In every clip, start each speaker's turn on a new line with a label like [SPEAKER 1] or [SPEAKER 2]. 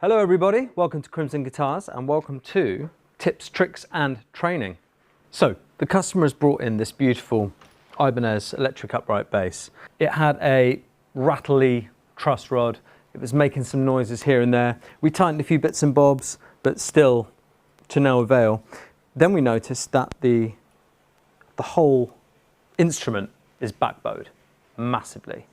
[SPEAKER 1] Hello everybody, welcome to Crimson Guitars and welcome to Tips, Tricks and Training. So the customer has brought in this beautiful Ibanez electric upright bass. It had a rattly truss rod, it was making some noises here and there. We tightened a few bits and bobs, but still to no avail. Then we noticed that the whole instrument is backbowed massively.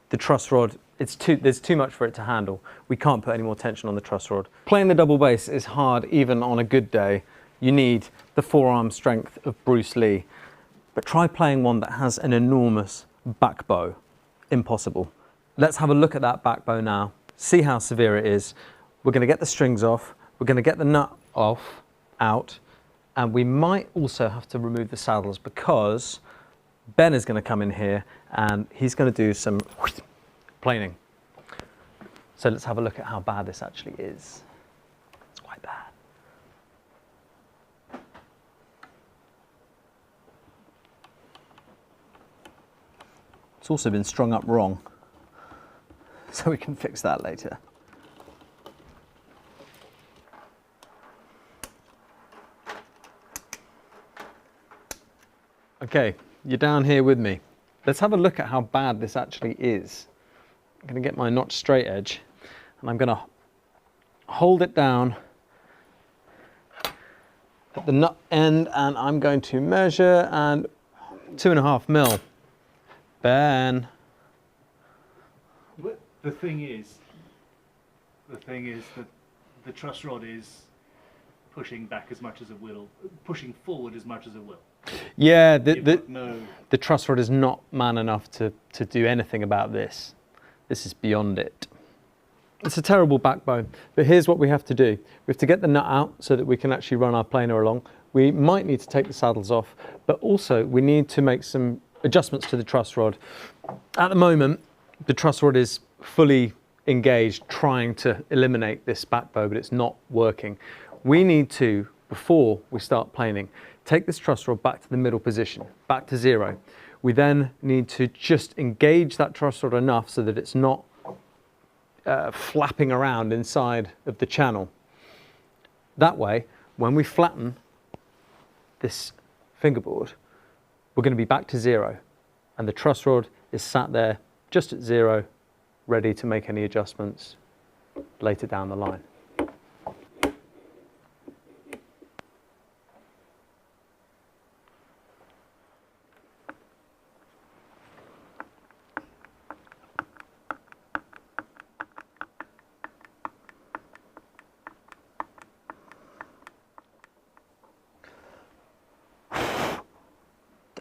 [SPEAKER 1] The truss rod, there's too much for it to handle. We can't put any more tension on the truss rod. Playing the double bass is hard even on a good day. You need the forearm strength of Bruce Lee. But try playing one that has an enormous back bow. Impossible. Let's have a look at that back bow now, see how severe it is. We're going to get the strings off, we're going to get the nut out, and we might also have to remove the saddles because Ben is going to come in here and he's going to do some planing. So let's have a look at how bad this actually is. It's quite bad. It's also been strung up wrong, so we can fix that later. Okay, you're down here with me. Let's have a look at how bad this actually is. I'm going to get my notch straight edge and I'm going to hold it down at the nut end and I'm going to measure and 2.5 mil. Ben.
[SPEAKER 2] The thing is that the truss rod is pushing back as much as it will, pushing forward as much as it will.
[SPEAKER 1] Yeah, the truss rod is not man enough to do anything about this. This is beyond it. It's a terrible backbone, but here's what we have to do. We have to get the nut out so that we can actually run our planer along. We might need to take the saddles off, but also we need to make some adjustments to the truss rod. At the moment, the truss rod is fully engaged trying to eliminate this back bow, but it's not working. We need to, before we start planing, take this truss rod back to the middle position, back to 0. We then need to just engage that truss rod enough so that it's not flapping around inside of the channel. That way, when we flatten this fingerboard, we're going to be back to 0, and the truss rod is sat there just at 0, ready to make any adjustments later down the line.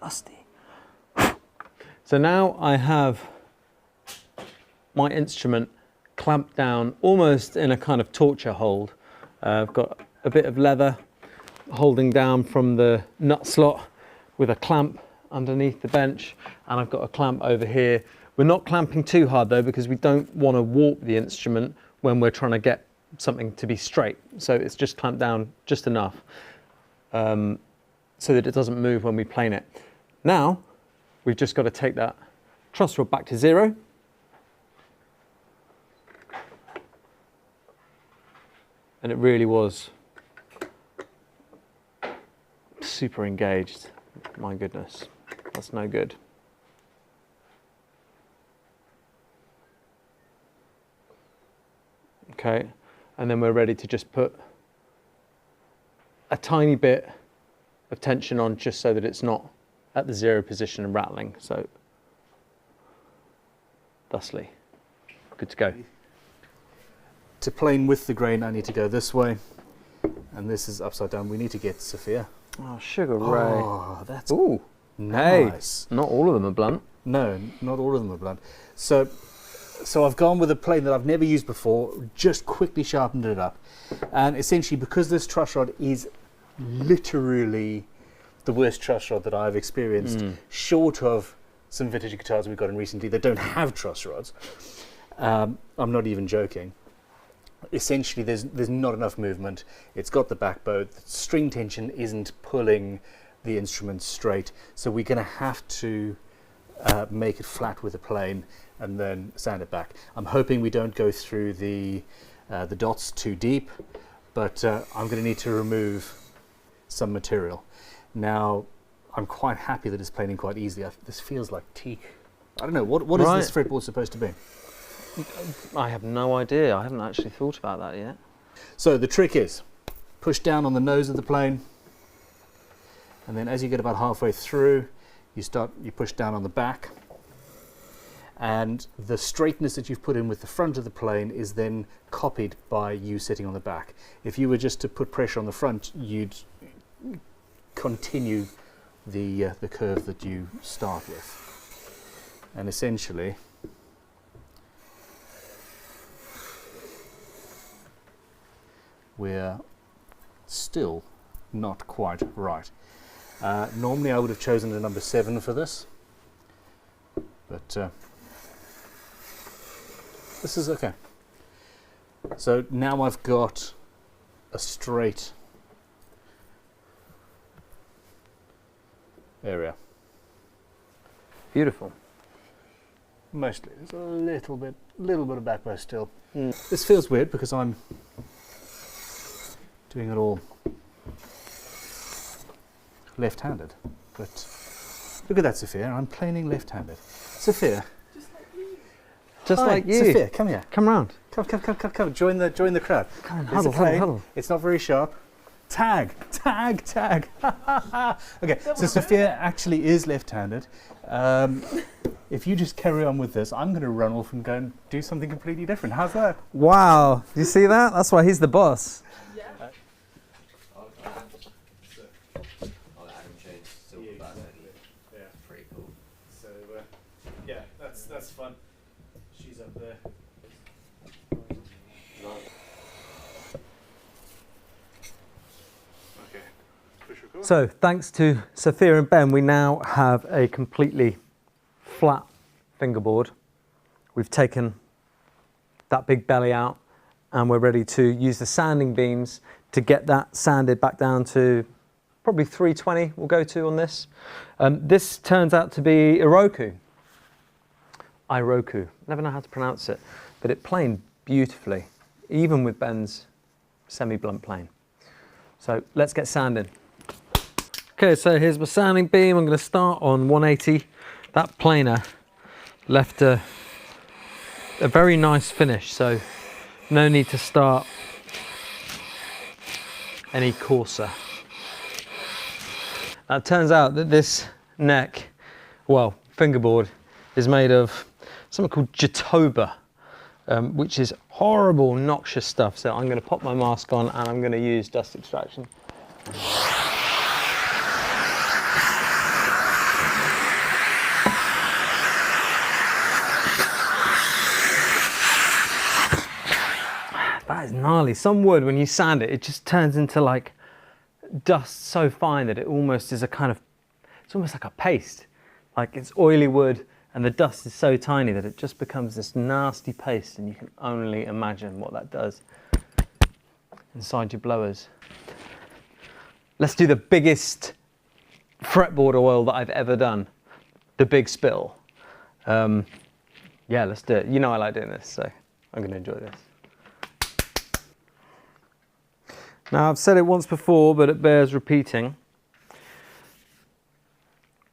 [SPEAKER 1] Dusty. So now I have my instrument clamped down almost in a kind of torture hold. I've got a bit of leather holding down from the nut slot with a clamp underneath the bench, and I've got a clamp over here. We're not clamping too hard though because we don't want to warp the instrument when we're trying to get something to be straight. So it's just clamped down just enough so that it doesn't move when we plane it. Now, we've just got to take that truss rod back to 0. And it really was super engaged. My goodness, that's no good. Okay, and then we're ready to just put a tiny bit of tension on just so that it's not at the 0 position and rattling. So, thusly, good to go.
[SPEAKER 2] To plane with the grain, I need to go this way, and this is upside down. We need to get Sofia.
[SPEAKER 1] Oh, sugar ray.
[SPEAKER 2] Oh, that's
[SPEAKER 1] Nice.
[SPEAKER 2] nice.
[SPEAKER 1] Hey, not all of them are blunt.
[SPEAKER 2] No, not all of them are blunt. So I've gone with a plane that I've never used before, just quickly sharpened it up. And essentially, because this truss rod is literally the worst truss rod that I've experienced, short of some vintage guitars we've gotten recently that don't have truss rods. I'm not even joking. Essentially, there's not enough movement. It's got the back bow. The string tension isn't pulling the instrument straight, so we're going to have to make it flat with a plane and then sand it back. I'm hoping we don't go through the The dot's too deep, but I'm going to need to remove some material. Now, I'm quite happy that it's planing quite easily. This feels like teak. I don't know, what is this fretboard supposed to be?
[SPEAKER 1] I have no idea. I haven't actually thought about that yet.
[SPEAKER 2] So the trick is, push down on the nose of the plane, and then as you get about halfway through, you push down on the back, and the straightness that you've put in with the front of the plane is then copied by you sitting on the back. If you were just to put pressure on the front, you'd continue the curve that you start with. And essentially, we're still not quite right. Normally I would have chosen a number 7 for this, but this is okay. So now I've got a straight area.
[SPEAKER 1] Beautiful.
[SPEAKER 2] Mostly. There's a little bit of backburst still. This feels weird because I'm doing it all left-handed, but look at that, Sophia. I'm planing left-handed. Sophia.
[SPEAKER 1] Just like you.
[SPEAKER 2] Sophia, come here.
[SPEAKER 1] Come round.
[SPEAKER 2] Come. Join the crowd.
[SPEAKER 1] Come on, huddle.
[SPEAKER 2] It's not very sharp. Tag. Okay, so Sophia actually is left-handed. If you just carry on with this, I'm going to run off and go and do something completely different. How's that?
[SPEAKER 1] Wow, you see that? That's why he's the boss.
[SPEAKER 2] Pretty cool. So yeah, that's fun. She's up there. Okay. Push record.
[SPEAKER 1] So thanks to Sophia and Ben, we now have a completely flat fingerboard. We've taken that big belly out and we're ready to use the sanding beams to get that sanded back down to probably 320 we'll go to on this. This turns out to be Iroku. Never know how to pronounce it, but it planed beautifully, even with Ben's semi-blunt plane. So let's get sanding. Okay, so here's my sanding beam. I'm going to start on 180. That planer left a very nice finish, so no need to start any coarser. Now, it turns out that this neck, well, fingerboard, is made of something called Jatoba, which is horrible, noxious stuff. So I'm going to pop my mask on and I'm going to use dust extraction. That is gnarly. Some wood, when you sand it, it just turns into like dust so fine that it almost is a kind of, it's almost like a paste. Like it's oily wood and the dust is so tiny that it just becomes this nasty paste, and you can only imagine what that does inside your blowers. Let's do the biggest fretboard oil that I've ever done. The big spill. Yeah, let's do it. You know I like doing this, so I'm going to enjoy this. Now, I've said it once before, but it bears repeating.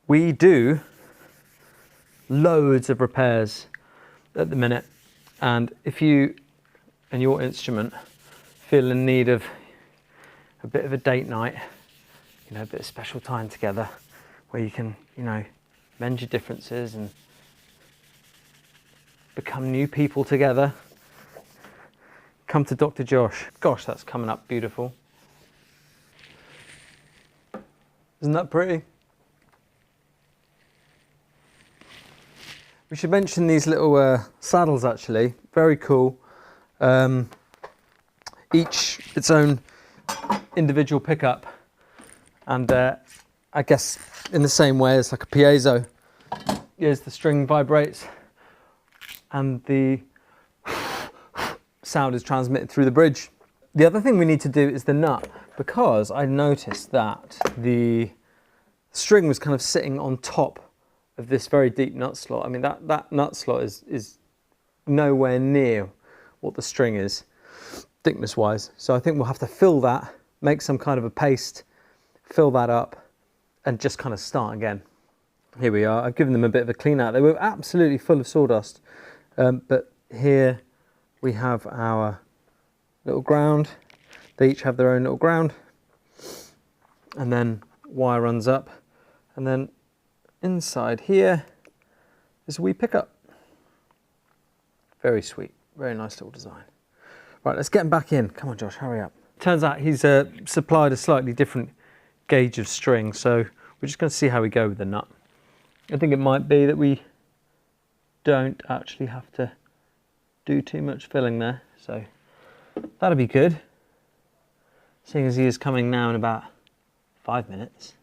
[SPEAKER 1] We do loads of repairs at the minute, and if you and your instrument feel in need of a bit of a date night, you know, a bit of special time together where you can, you know, mend your differences and become new people together, come to Dr. Josh. Gosh, that's coming up beautiful. Isn't that pretty? We should mention these little saddles actually, very cool. Each its own individual pickup, and I guess in the same way as like a piezo. Here's the string vibrates and the sound is transmitted through the bridge. The other thing we need to do is the nut, because I noticed that the string was kind of sitting on top of this very deep nut slot. I mean, that nut slot is nowhere near what the string is. thickness wise. So I think we'll have to fill that, make some kind of a paste, fill that up, and just kind of start again. Here we are. I've given them a bit of a clean out. They were absolutely full of sawdust, but here we have our little ground. They each have their own little ground, and then wire runs up, and then inside here is a wee pickup. Very sweet, very nice little design. Right, let's get him back in. Come on, Josh, hurry up. Turns out he's supplied a slightly different gauge of string, so we're just going to see how we go with the nut. I think it might be that we don't actually have to do too much filling there, so that'll be good, seeing as he is coming now in about 5 minutes.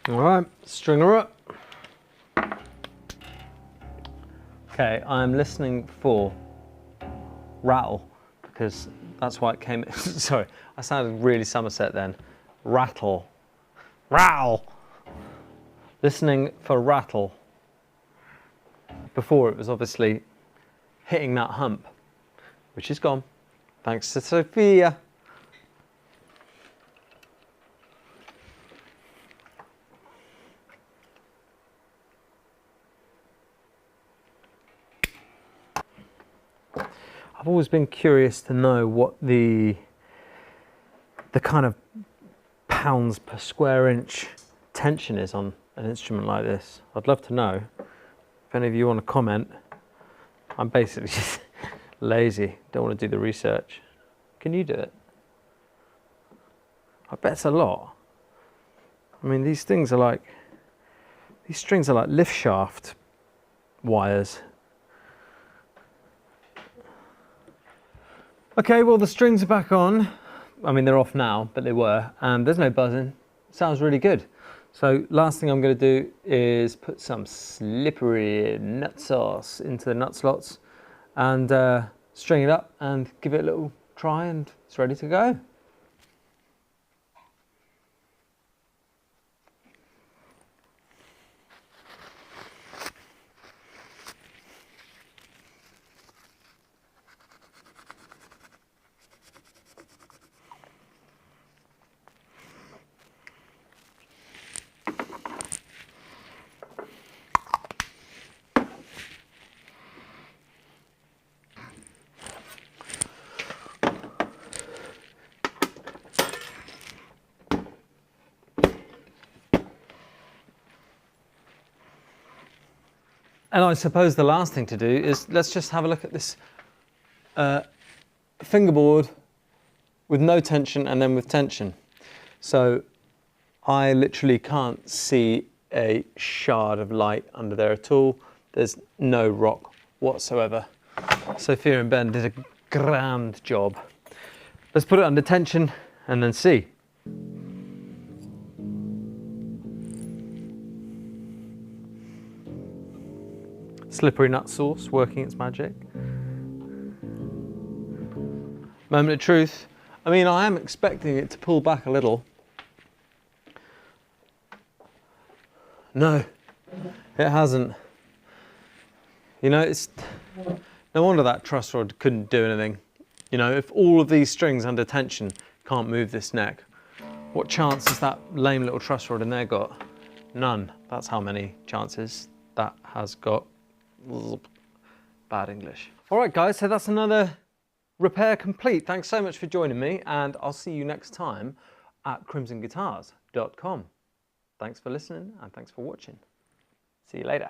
[SPEAKER 1] All right, string her up. Okay, I'm listening for rattle, because that's why it came, sorry, I sounded really Somerset then. Rattle, rattle. Listening for rattle. Before it was obviously hitting that hump, which is gone, thanks to Sofia. I've always been curious to know what the kind of pounds per square inch tension is on an instrument like this. I'd love to know. If any of you want to comment, I'm basically just lazy, don't want to do the research. Can you do it? I bet it's a lot. I mean, these strings are like lift shaft wires. Okay, well the strings are back on. I mean, they're off now, but they were, and there's no buzzing. Sounds really good. So last thing I'm going to do is put some slippery nut sauce into the nut slots and string it up and give it a little try, and it's ready to go. And I suppose the last thing to do is let's just have a look at this fingerboard with no tension and then with tension. So I literally can't see a shard of light under there at all. There's no rock whatsoever. Sofia and Ben did a grand job. Let's put it under tension and then see. Slippery nut sauce working its magic. Moment of truth. I mean, I am expecting it to pull back a little. No, it hasn't. You know, it's no wonder that truss rod couldn't do anything. You know, if all of these strings under tension can't move this neck, what chance has that lame little truss rod in there got? None. That's how many chances that has got. Bad English. All right, guys, so that's another repair complete. Thanks so much for joining me, and I'll see you next time at crimsonguitars.com. Thanks for listening, and thanks for watching. See you later.